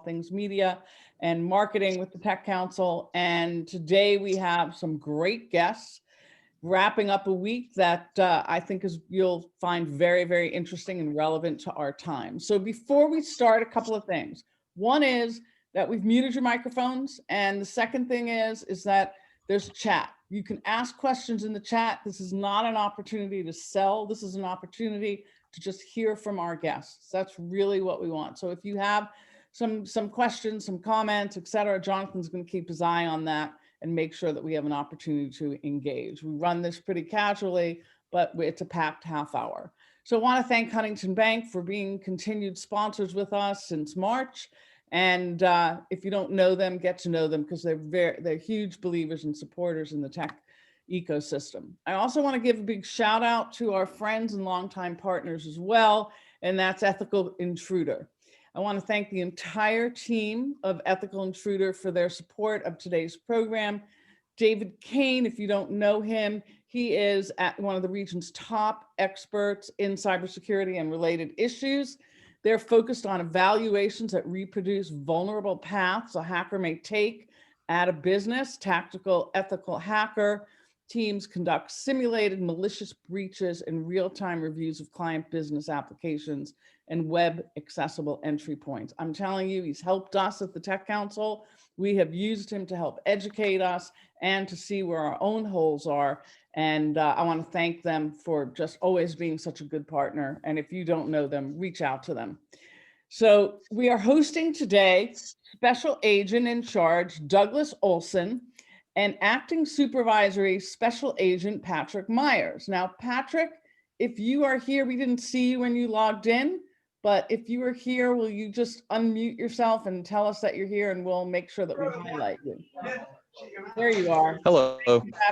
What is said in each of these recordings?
things media and marketing with the Tech Council. And today we have some great guests wrapping up a week that I think you'll find very, very interesting and relevant to our time. So before we start, a couple of things. One is that we've muted your microphones. And the second thing is that there's chat. You can ask questions in the chat. This is not an opportunity to sell. This is an opportunity to just hear from our guests. That's really what we want. So if you have some questions, some comments, etc., Jonathan's going to keep his eye on that and make sure that we have an opportunity to engage. We run this pretty casually, but it's a packed half hour. So I want to thank Huntington Bank for being continued sponsors with us since March. And if you don't know them, get to know them because they're huge believers and supporters in the tech ecosystem. I also want to give a big shout out to our friends and longtime partners as well, and that's Ethical Intruder. I want to thank the entire team of Ethical Intruder for their support of today's program. David Kane, if you don't know him, he is one of the region's top experts in cybersecurity and related issues. They're focused on evaluations that reproduce vulnerable paths a hacker may take at a business. Tactical ethical hacker teams conduct simulated malicious breaches and real-time reviews of client business applications and web accessible entry points. I'm telling you, he's helped us at the Tech Council. We have used him to help educate us and to see where our own holes are. And I want to thank them for just always being such a good partner. And if you don't know them, reach out to them. So we are hosting today Special Agent in Charge Doug Olson and Acting Supervisory Special Agent Patrick Myers. Now, Patrick, if you are here, we didn't see you when you logged in, but if you are here, will you just unmute yourself and tell us that you're here, and we'll make sure that we highlight you. There you are. Hello.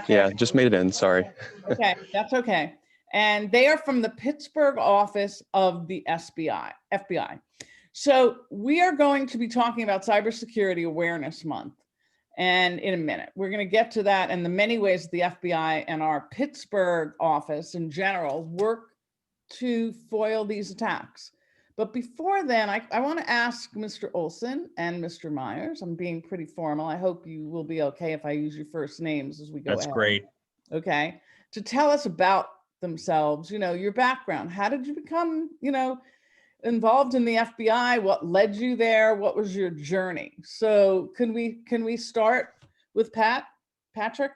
Yeah, just made it in, sorry. Okay, that's okay. And they are from the Pittsburgh office of the FBI. So we are going to be talking about Cybersecurity Awareness Month. And in a minute, we're going to get to that and the many ways the FBI and our Pittsburgh office in general work to foil these attacks. But before then, I want to ask Mr. Olson and Mr. Myers, I'm being pretty formal. I hope you will be okay if I use your first names as we go ahead. That's great. Okay. To tell us about themselves, your background. How did you become, involved in the FBI? What led you there? What was your journey? So can we start with Patrick?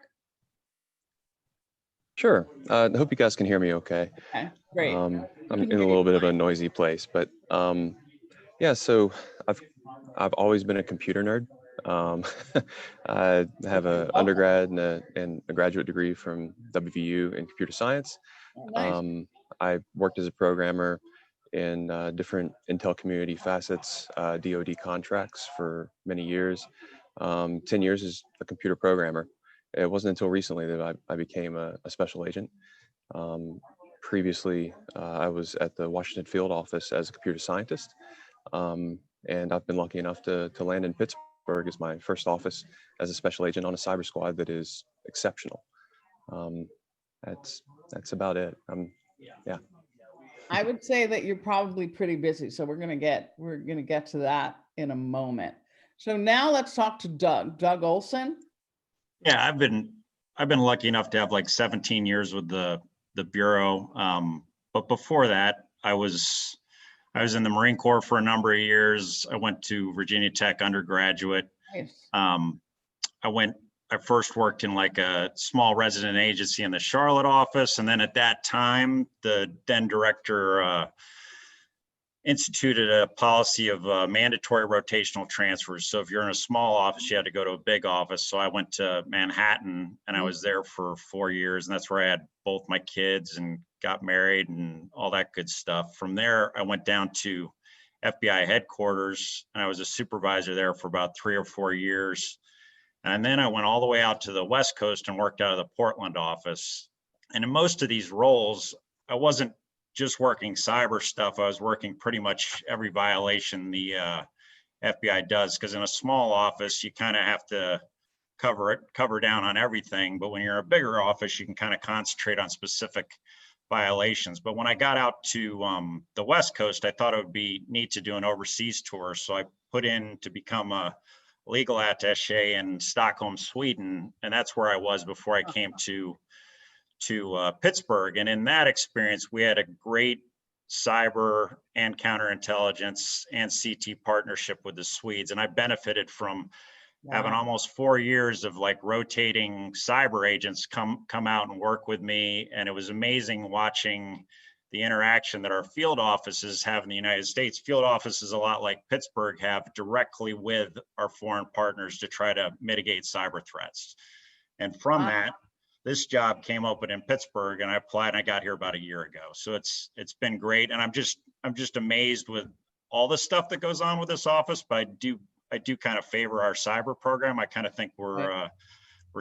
Sure. I hope you guys can hear me okay. Okay, great. I'm in a little bit of a noisy place, but yeah, so I've always been a computer nerd. I have an undergrad and a graduate degree from WVU in computer science. Oh, nice. I worked as a programmer in different intel community facets, DoD contracts for many years. 10 years as a computer programmer. It wasn't until recently that I became a special agent. Previously, I was at the Washington Field Office as a computer scientist. And I've been lucky enough to land in Pittsburgh as my first office as a special agent on a cyber squad that is exceptional. That's about it. Yeah. I would say that you're probably pretty busy, so we're gonna get to that in a moment. So now let's talk to Doug Olson. Yeah, I've been lucky enough to have like 17 years with the Bureau. But before that, I was in the Marine Corps for a number of years. I went to Virginia Tech undergraduate. Nice. I first worked in like a small resident agency in the Charlotte office. And then at that time, the then director instituted a policy of mandatory rotational transfers. So if you're in a small office, you had to go to a big office. So I went to Manhattan and I was there for 4 years. And that's where I had both my kids and got married and all that good stuff. From there, I went down to FBI headquarters and I was a supervisor there for about 3 or 4 years. And then I went all the way out to the West Coast and worked out of the Portland office. And in most of these roles, I wasn't just working cyber stuff. I was working pretty much every violation the FBI does, because in a small office, you kind of have to cover down on everything. But when you're a bigger office, you can kind of concentrate on specific violations. But when I got out to the West Coast, I thought it would be neat to do an overseas tour. So I put in to become a legal attaché in Stockholm, Sweden. And that's where I was before I came to Pittsburgh. And in that experience, we had a great cyber and counterintelligence and CT partnership with the Swedes. And I benefited from having almost 4 years of like rotating cyber agents come out and work with me. And it was amazing watching the interaction that our field offices have in the United States. Field offices, a lot like Pittsburgh, have directly with our foreign partners to try to mitigate cyber threats. And from that, this job came open in Pittsburgh, and I applied and I got here about a year ago. So it's been great. And I'm just amazed with all the stuff that goes on with this office, but I do kind of favor our cyber program. I kind of think we're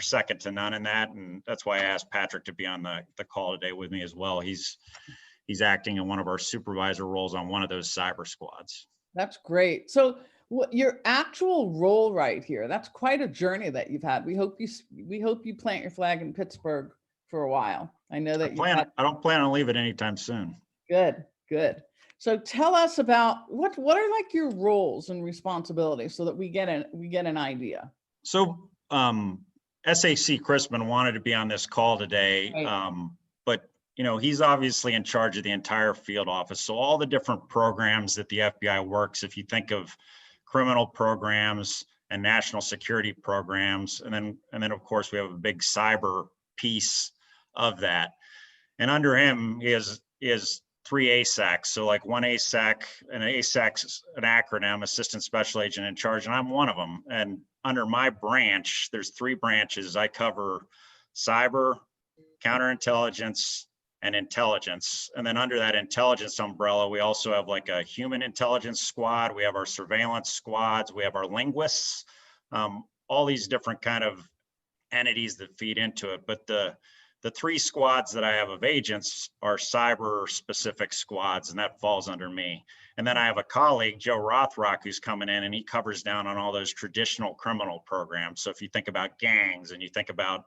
second to none in that. And that's why I asked Patrick to be on the call today with me as well. He's acting in one of our supervisor roles on one of those cyber squads. That's great. So what your actual role right here, that's quite a journey that you've had. We hope you plant your flag in Pittsburgh for a while. I know that I don't plan on leaving anytime soon. Good. So tell us about what are like your roles and responsibilities so that we get an idea. So SAC Crispin wanted to be on this call today, Right. but he's obviously in charge of the entire field office. So all the different programs that the FBI works, if you think of criminal programs and national security programs, and then of course we have a big cyber piece of that. And under him, he has 3 ASACs. So like one ASAC, and ASAC's an acronym, Assistant Special Agent in Charge, and I'm one of them. And under my branch, there's 3 branches. I cover cyber, counterintelligence, and intelligence. And then under that intelligence umbrella, we also have like a human intelligence squad. We have our surveillance squads. We have our linguists, all these different kind of entities that feed into it. But the 3 squads that I have of agents are cyber specific squads, and that falls under me. And then I have a colleague, Joe Rothrock, who's coming in, and he covers down on all those traditional criminal programs. So if you think about gangs and you think about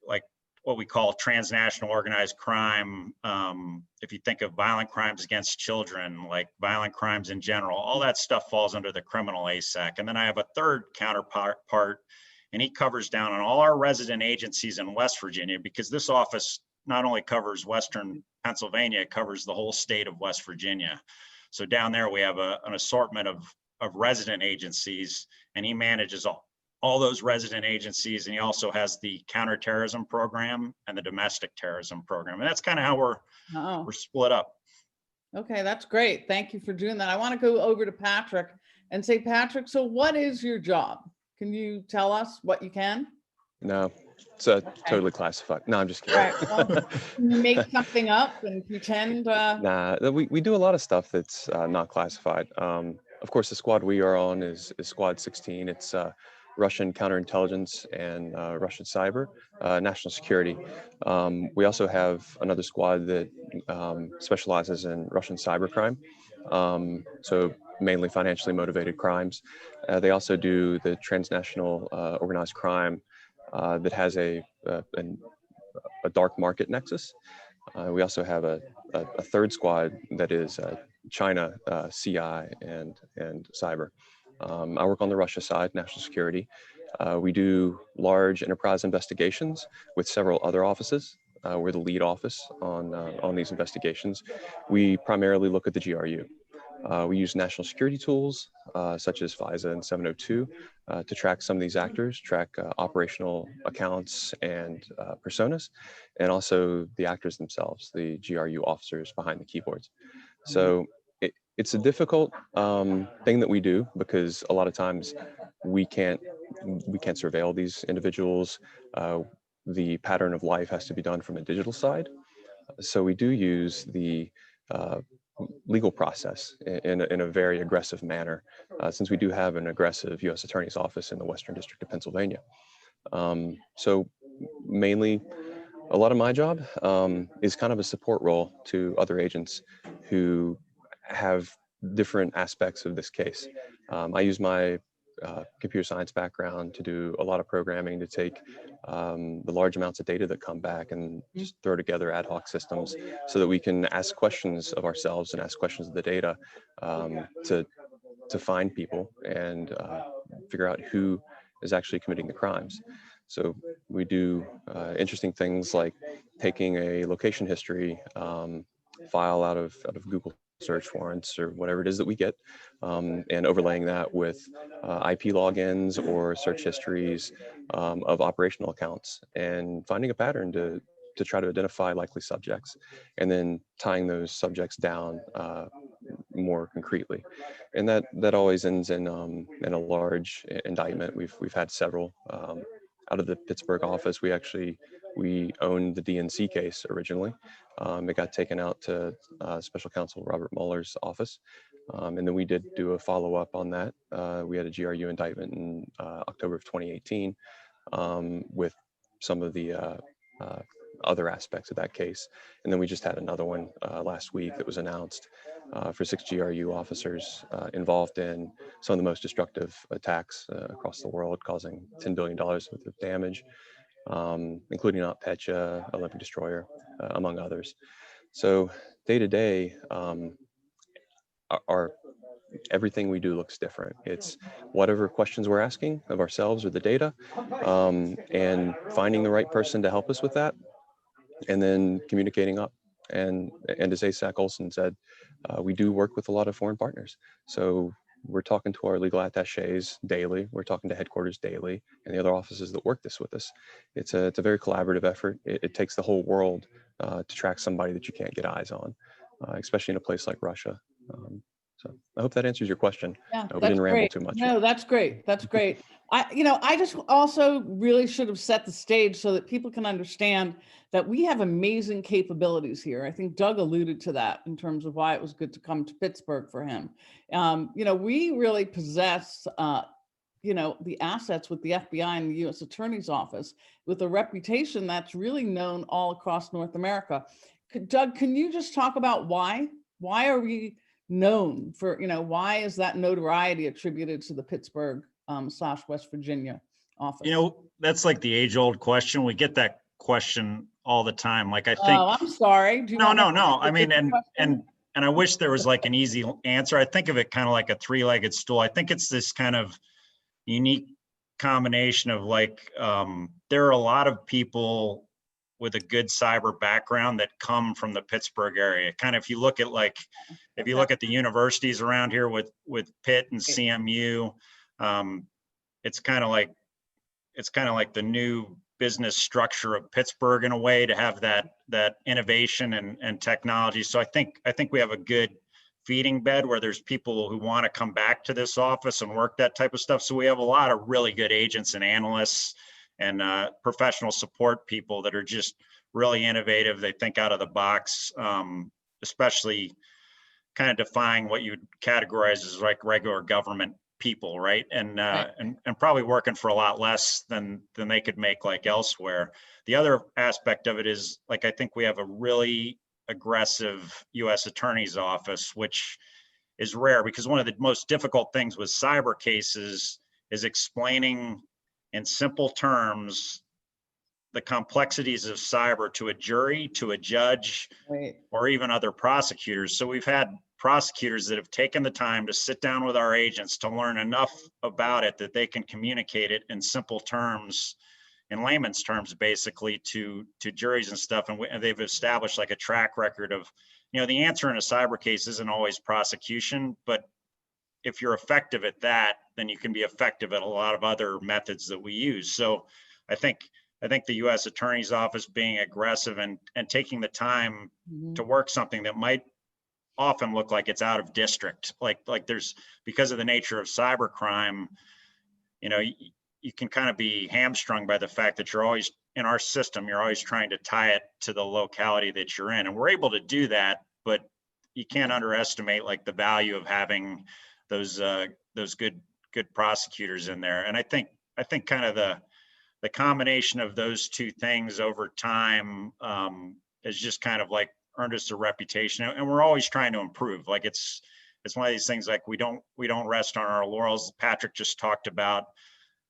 like what we call transnational organized crime, if you think of violent crimes against children, like violent crimes in general, all that stuff falls under the criminal ASAC. And then I have a third counterpart, and he covers down on all our resident agencies in West Virginia, because this office not only covers Western Pennsylvania, it covers the whole state of West Virginia. So down there we have an assortment of resident agencies, and he manages all those resident agencies. And he also has the counterterrorism program and the domestic terrorism program. And that's kind of how we're split up. Okay, that's great. Thank you for doing that. I want to go over to Patrick and say, Patrick, so what is your job? Can you tell us what you can? No, it's totally classified. No, I'm just kidding. Right. Well, can you make something up and pretend? Nah, we do a lot of stuff that's not classified. Of course, the squad we are on is Squad 16. It's Russian counterintelligence and Russian cyber, national security. We also have another squad that specializes in Russian cybercrime. So mainly financially motivated crimes. They also do the transnational organized crime that has a dark market nexus. We also have a third squad that is China, CI, and cyber. I work on the Russia side, national security. We do large enterprise investigations with several other offices. We're the lead office on these investigations. We primarily look at the GRU. We use national security tools such as FISA and 702 to track some of these actors, track operational accounts and personas, and also the actors themselves, the GRU officers behind the keyboards. So it's a difficult thing that we do, because a lot of times we can't surveil these individuals. The pattern of life has to be done from a digital side. So we do use the legal process in a very aggressive manner, since we do have an aggressive U.S. Attorney's Office in the Western District of Pennsylvania. So mainly, a lot of my job is kind of a support role to other agents who have different aspects of this case. I use my computer science background to do a lot of programming to take the large amounts of data that come back and just throw together ad hoc systems so that we can ask questions of ourselves and ask questions of the data to to find people and figure out who is actually committing the crimes. So we do interesting things like taking a location history file out of Google search warrants or whatever it is that we get, and overlaying that with IP logins or search histories of operational accounts, and finding a pattern to try to identify likely subjects, and then tying those subjects down more concretely. And that always ends in a large indictment. We've had several out of the Pittsburgh office. We owned the DNC case originally. It got taken out to Special Counsel Robert Mueller's office. And then we did do a follow-up on that. We had a GRU indictment in October of 2018 with some of the other aspects of that case. And then we just had another one last week that was announced for 6 GRU officers involved in some of the most destructive attacks across the world, causing $10 billion worth of damage, including NotPetya, Olympic Destroyer, among others. So day to day, everything we do looks different. It's whatever questions we're asking of ourselves or the data, and finding the right person to help us with that, and then communicating up. And as ASAC Olsen said, we do work with a lot of foreign partners. So we're talking to our legal attaches daily. We're talking to headquarters daily and the other offices that work this with us. It's a very collaborative effort. It takes the whole world to track somebody that you can't get eyes on, especially in a place like Russia. So I hope that answers your question. Yeah, We that's didn't ramble great. too much. No, that's great. That's great. I just also really should have set the stage so that people can understand that we have amazing capabilities here. I think Doug alluded to that in terms of why it was good to come to Pittsburgh for him. We really possess, the assets with the FBI and the U.S. Attorney's Office with a reputation that's really known all across North America. Doug, can you just talk about why? Why are we known for, why is that notoriety attributed to the Pittsburgh / West Virginia office? That's like the age-old question. We get that question all the time. Like, I think. Oh, I'm sorry. Do you No. want me to I mean, repeat the question? and I wish there was like an easy answer. I think of it kind of like a three-legged stool. I think it's this kind of unique combination of like, there are a lot of people with a good cyber background that come from the Pittsburgh area. Kind of, if you look at the universities around here with Pitt and CMU, it's kind of like the new business structure of Pittsburgh in a way, to have that innovation and technology. So I think we have a good feeding bed where there's people who want to come back to this office and work that type of stuff. So we have a lot of really good agents and analysts and professional support people that are just really innovative. They think out of the box, especially kind of defying what you'd categorize as like regular government people, right? And probably working for a lot less than they could make like elsewhere. The other aspect of it is, like, I think we have a really aggressive U.S. Attorney's Office, which is rare, because one of the most difficult things with cyber cases is explaining in simple terms the complexities of cyber to a jury, to a judge, Right. or even other prosecutors. So we've had prosecutors that have taken the time to sit down with our agents to learn enough about it that they can communicate it in simple terms, in layman's terms, basically to juries and stuff. And they've established like a track record of, the answer in a cyber case isn't always prosecution, but if you're effective at that, then you can be effective at a lot of other methods that we use. So I think the U.S. Attorney's Office being aggressive and taking the time to work something that might often look like it's out of district, like there's, because of the nature of cybercrime, you can kind of be hamstrung by the fact that you're always in our system, you're always trying to tie it to the locality that you're in. And we're able to do that, but you can't underestimate like the value of having those good prosecutors in there. And I think kind of the combination of those two things over time is just kind of like earned us a reputation, and we're always trying to improve. Like it's one of these things, like we don't rest on our laurels. Patrick just talked about,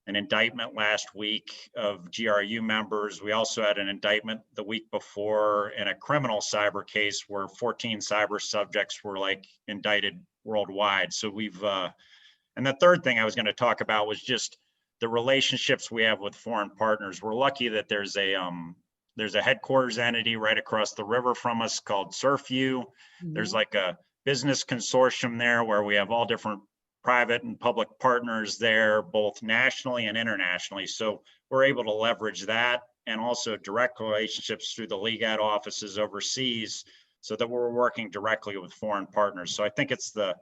an indictment last week of GRU members. We also had an indictment the week before in a criminal cyber case where 14 cyber subjects were like indicted worldwide. So we've, and the third thing I was going to talk about was just the relationships we have with foreign partners. We're lucky that there's a headquarters entity right across the river from us called SurfU. There's like a business consortium there where we have all different private and public partners there, both nationally and internationally. So we're able to leverage that and also direct relationships through the LEGAT offices overseas so that we're working directly with foreign partners. So I think it's the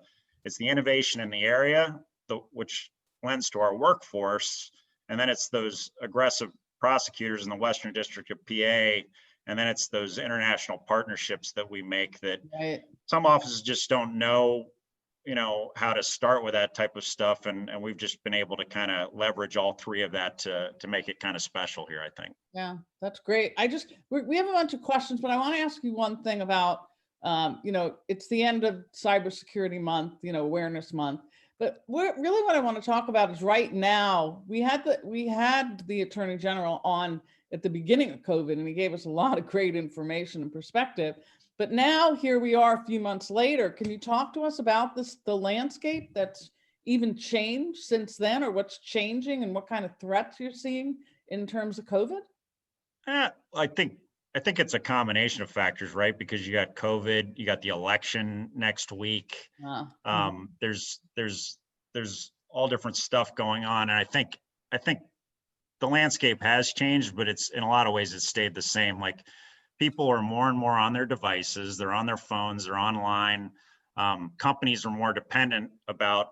innovation in the area, which lends to our workforce. And then it's those aggressive prosecutors in the Western District of PA. And then it's those international partnerships that we make that some offices just don't know, how to start with that type of stuff. And we've just been able to kind of leverage all three of that to make it kind of special here, I think. Yeah, that's great. We have a bunch of questions, but I want to ask you one thing about, it's the end of Cybersecurity Month, Awareness Month. But what I want to talk about is right now, we had the Attorney General on at the beginning of COVID, and he gave us a lot of great information and perspective. But now here we are a few months later. Can you talk to us about the landscape that's even changed since then, or what's changing and what kind of threats you're seeing in terms of COVID? I think it's a combination of factors, right? Because you got COVID, you got the election next week. There's all different stuff going on, and I think the landscape has changed, but it's in a lot of ways it's stayed the same. Like, people are more and more on their devices, they're on their phones, they're online. Companies are more dependent about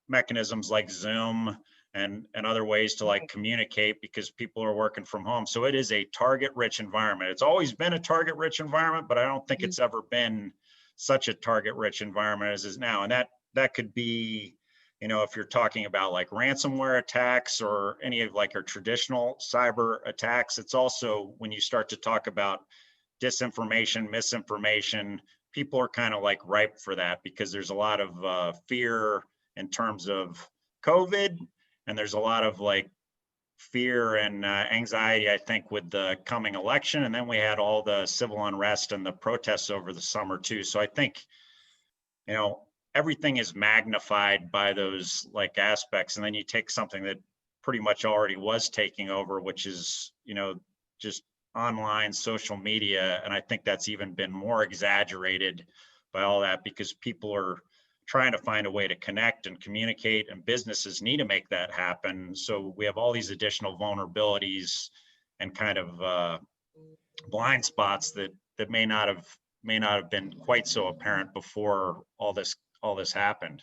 mechanisms like Zoom and other ways to like communicate because people are working from home. So it is a target-rich environment. It's always been a target-rich environment, but I don't think it's ever been such a target-rich environment as is now. And that could be, if you're talking about like ransomware attacks or any of like our traditional cyber attacks. It's also when you start to talk about disinformation, misinformation, people are kind of like ripe for that because there's a lot of fear in terms of COVID, and there's a lot of like fear and anxiety, I think, with the coming election. And then we had all the civil unrest and the protests over the summer too. So I think, everything is magnified by those like aspects. And then you take something that pretty much already was taking over, which is, just online social media. And I think that's even been more exaggerated by all that because people are trying to find a way to connect and communicate, and businesses need to make that happen. So we have all these additional vulnerabilities and kind of blind spots that may not have been quite so apparent before all this happened.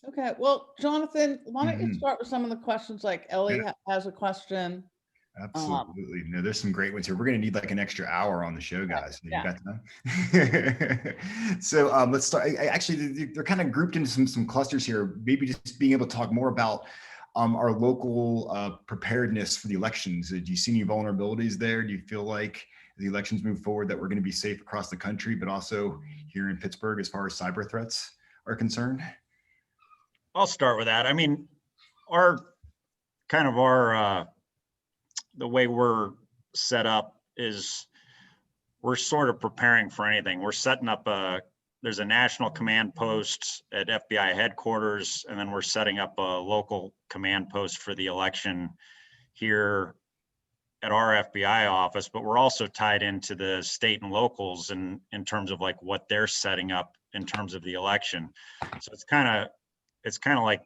Okay, well, Jonathan, why don't you start with some of the questions? Like Ellie has a question. Absolutely. No, there's some great ones here. We're going to need like an extra hour on the show, guys. You got time? So let's start. Actually, they're kind of grouped into some clusters here. Maybe just being able to talk more about our local preparedness for the elections. Do you see any vulnerabilities there? Do you feel like as the elections move forward that we're going to be safe across the country, but also here in Pittsburgh as far as cyber threats are concerned? I'll start with that. I mean, the way we're set up is we're sort of preparing for anything. We're setting up there's a national command post at FBI headquarters, and then we're setting up a local command post for the election here at our FBI office, but we're also tied into the state and locals in terms of like what they're setting up in terms of the election. So it's kind of like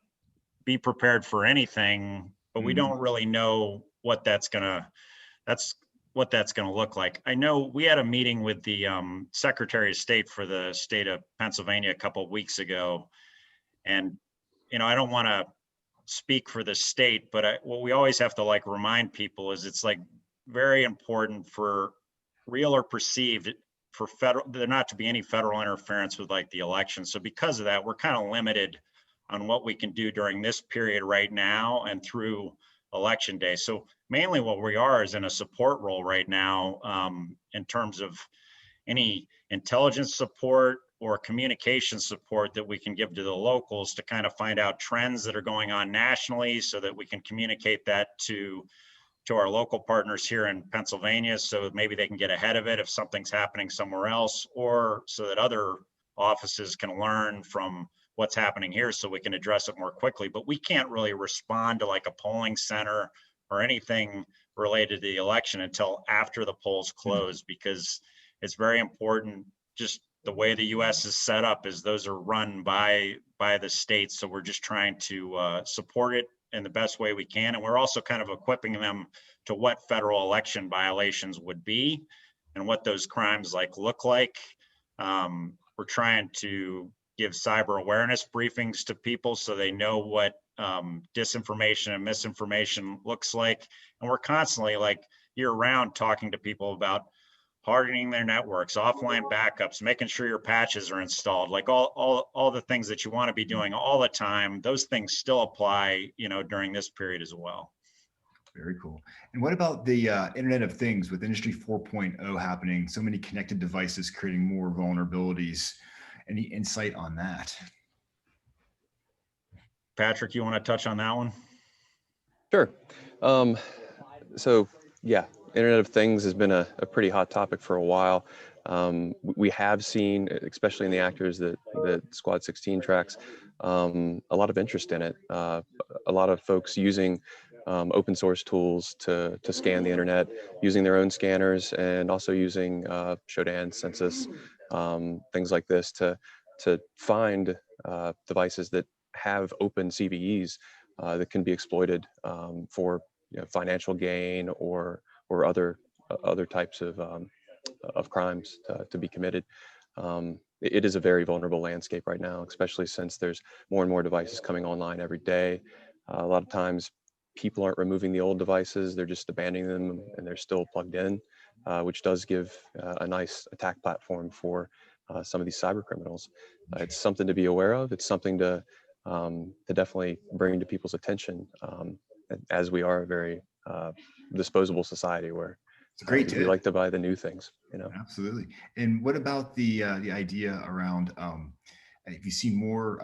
be prepared for anything, but we don't really know what that's gonna look like. I know we had a meeting with the Secretary of State for the state of Pennsylvania a couple of weeks ago, and I don't want to speak for the state, but what we always have to like remind people is it's like very important for real or perceived for there not to be any federal interference with like the election. So because of that, we're kind of limited on what we can do during this period right now and through election day. So mainly what we are is in a support role right now in terms of any intelligence support or communication support that we can give to the locals to kind of find out trends that are going on nationally so that we can communicate that to our local partners here in Pennsylvania, so maybe they can get ahead of it if something's happening somewhere else, or so that other offices can learn from what's happening here so we can address it more quickly. But we can't really respond to like a polling center or anything related to the election until after the polls close, because it's very important. Just the way the US is set up is those are run by the states. So we're just trying to support it in the best way we can. And we're also kind of equipping them to what federal election violations would be and what those crimes look like. We're trying to give cyber awareness briefings to people so they know what disinformation and misinformation looks like. And we're constantly year round talking to people about hardening their networks, offline backups, making sure your patches are installed, all the things that you want to be doing all the time. Those things still apply, during this period as well. Very cool. And what about the Internet of Things with Industry 4.0 happening? So many connected devices creating more vulnerabilities. Any insight on that? Patrick, you want to touch on that one? Sure. So yeah, Internet of Things has been a pretty hot topic for a while. We have seen, especially in the actors that Squad 16 tracks, a lot of interest in it. A lot of folks using open source tools to scan the internet, using their own scanners, and also using Shodan, Census, things like this to find devices that have open CVEs that can be exploited for financial gain or other types of crimes to be committed. It is a very vulnerable landscape right now, especially since there's more and more devices coming online every day. A lot of times people aren't removing the old devices, they're just abandoning them and they're still plugged in, which does give a nice attack platform for some of these cyber criminals. It's something to be aware of. It's something to definitely bring to people's attention, as we are a very disposable society where it's a great tip. We like to buy the new things, Absolutely. And what about the idea around, if you see more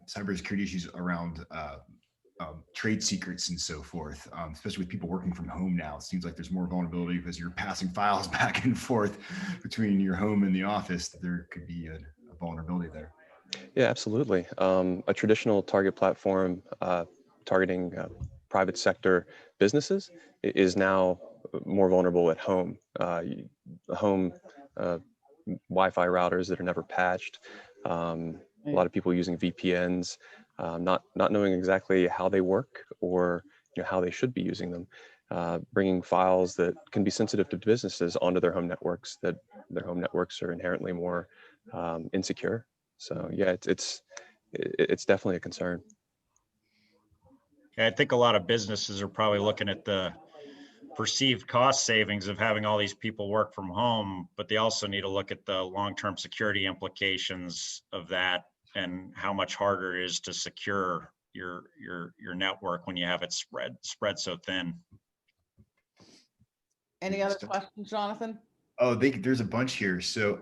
cybersecurity issues around trade secrets and so forth, especially with people working from home now, it seems like there's more vulnerability because you're passing files back and forth between your home and the office. There could be a vulnerability there. Yeah, absolutely. A traditional target platform targeting private sector businesses is now more vulnerable at home. Home Wi-Fi routers that are never patched. A lot of people using VPNs, not knowing exactly how they work or how they should be using them. Bringing files that can be sensitive to businesses onto their home networks, that their home networks are inherently more insecure. So yeah, it's definitely a concern. Yeah, I think a lot of businesses are probably looking at the perceived cost savings of having all these people work from home, but they also need to look at the long-term security implications of that and how much harder it is to secure your network when you have it spread so thin. Any other questions, Jonathan? Oh, there's a bunch here. So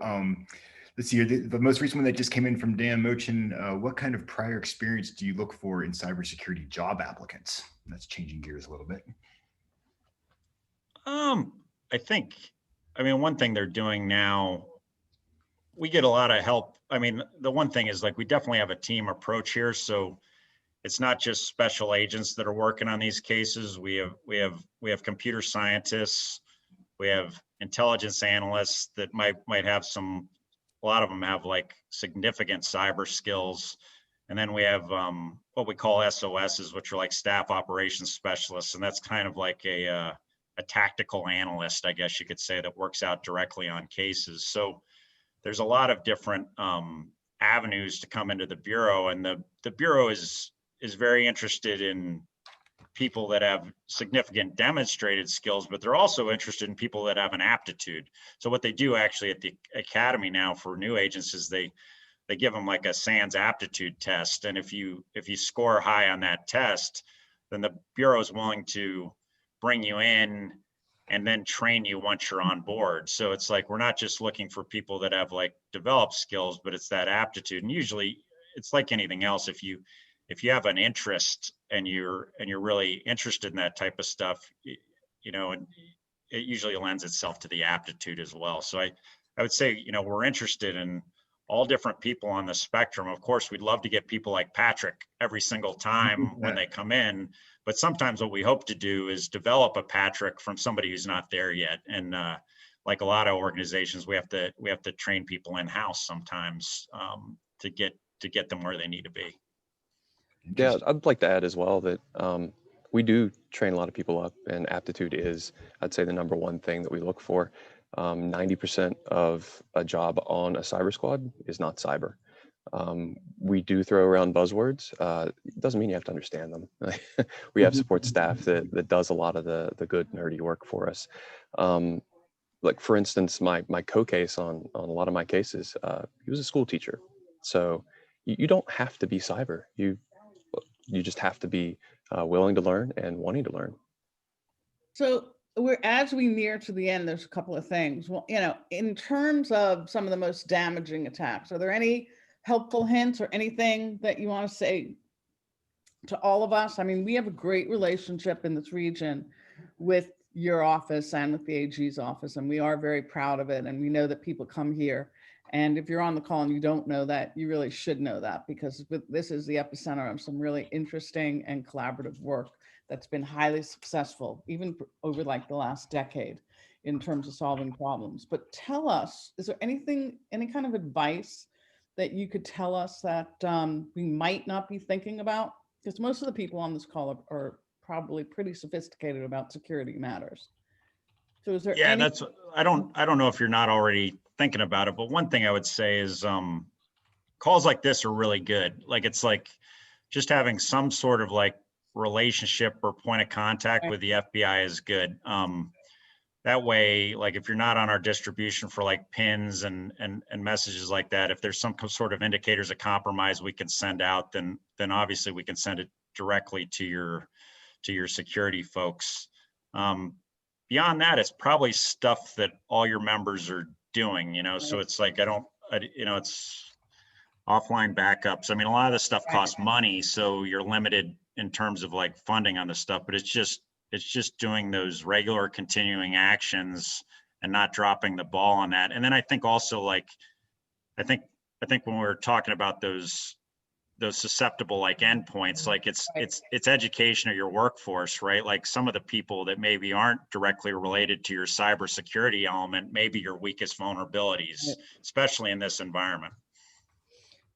let's see, the most recent one that just came in from Dan Mochin, what kind of prior experience do you look for in cybersecurity job applicants? That's changing gears a little bit. I mean, one thing they're doing now, we get a lot of help. I mean, the one thing is we definitely have a team approach here. So it's not just special agents that are working on these cases. We have computer scientists, we have intelligence analysts that might have a lot of them have significant cyber skills. And then we have what we call SOSs, which are staff operations specialists. And that's kind of a tactical analyst, I guess you could say, that works out directly on cases. So there's a lot of different avenues to come into the Bureau, and the Bureau is very interested in people that have significant demonstrated skills, but they're also interested in people that have an aptitude. So what they do actually at the Academy now for new agents is they give them a SANS aptitude test. And if you score high on that test, then the Bureau is willing to bring you in and then train you once you're on board. So it's like, we're not just looking for people that have like developed skills, but it's that aptitude. And usually it's like anything else. If you have an interest and you're really interested in that type of stuff, and it usually lends itself to the aptitude as well. So I would say, we're interested in all different people on the spectrum. Of course, we'd love to get people like Patrick every single time when they come in, but sometimes what we hope to do is develop a Patrick from somebody who's not there yet. And like a lot of organizations, we have to train people in-house sometimes to get them where they need to be. Yeah, I'd like to add as well that we do train a lot of people up, and aptitude is, I'd say, the number one thing that we look for. 90% of a job on a cyber squad is not cyber. We do throw around buzzwords. It doesn't mean you have to understand them. We have support staff that does a lot of the good nerdy work for us. Like for instance, my co-case on a lot of my cases, he was a school teacher. So you don't have to be cyber. You just have to be willing to learn and wanting to learn. So as we near to the end, there's a couple of things. Well, in terms of some of the most damaging attacks, are there any helpful hints or anything that you want to say to all of us? I mean, we have a great relationship in this region with your office and with the AG's office, and we are very proud of it. And we know that people come here. And if you're on the call and you don't know that, you really should know that, because this is the epicenter of some really interesting and collaborative work that's been highly successful, even over like the last decade in terms of solving problems. But tell us, is there any kind of advice that you could tell us that we might not be thinking about? Because most of the people on this call are probably pretty sophisticated about security matters. So is there I don't know if you're not already thinking about it, but one thing I would say is calls like this are really good. Like, it's like just having some sort of like relationship or point of contact with the FBI is good. That way, like if you're not on our distribution for like pins and messages like that, if there's some sort of indicators of compromise we can send out, then obviously we can send it directly to your security folks. Beyond that, it's probably stuff that all your members are doing, so it's like, it's offline backups. I mean, a lot of this stuff costs money, so you're limited in terms of like funding on the stuff, but it's just doing those regular continuing actions and not dropping the ball on that. And then I think also, like, I think when we're talking about those susceptible like endpoints, like it's education of your workforce, right? Like some of the people that maybe aren't directly related to your cybersecurity element may be your weakest vulnerabilities, especially in this environment.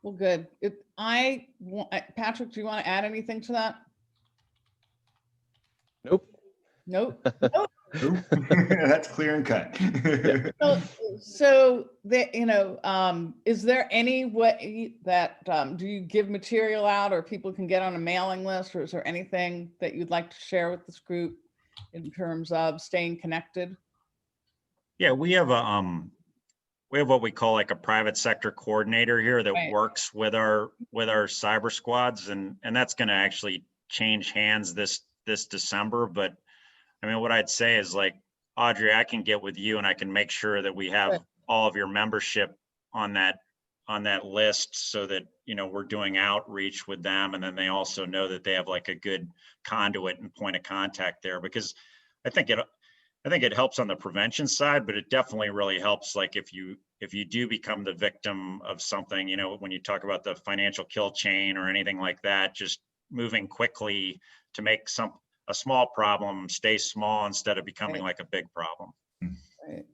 Well, good. Patrick, do you want to add anything to that? Nope. Nope. That's clear and cut. So that, is there any way that do you give material out, or people can get on a mailing list, or is there anything that you'd like to share with this group in terms of staying connected? Yeah, we have what we call like a private sector coordinator here that works with our cyber squads, and that's going to actually change hands this December. But I mean, what I'd say is, like, Audrey, I can get with you and I can make sure that we have all of your membership on that list, so that, we're doing outreach with them. And then they also know that they have like a good conduit and point of contact there, because I think it helps on the prevention side, but it definitely really helps, like, if you do become the victim of something, when you talk about the financial kill chain or anything like that, just moving quickly to make a small problem stay small instead of becoming like a big problem. Right.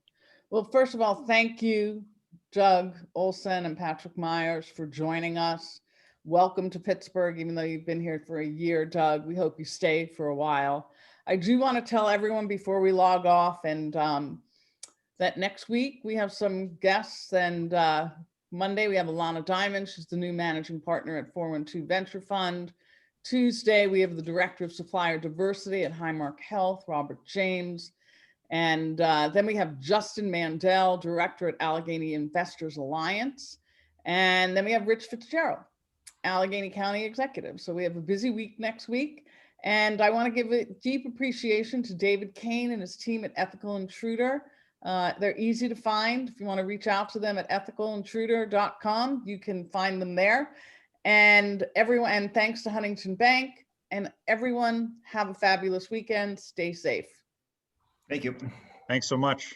Well, first of all, thank you, Doug Olson and Patrick Myers, for joining us. Welcome to Pittsburgh, even though you've been here for a year, Doug. We hope you stay for a while. I do want to tell everyone before we log off, and that next week we have some guests, and Monday we have Alana Diamond. She's the new managing partner at 412 Venture Fund. Tuesday, we have the Director of Supplier Diversity at Highmark Health, Robert James. And then we have Justin Mandel, Director at Allegheny Investors Alliance. And then we have Rich Fitzgerald, Allegheny County Executive. So we have a busy week next week. And I want to give a deep appreciation to David Kane and his team at Ethical Intruder. They're easy to find. If you want to reach out to them at ethicalintruder.com, you can find them there. And everyone, and thanks to Huntington Bank, and everyone have a fabulous weekend. Stay safe. Thank you. Thanks so much.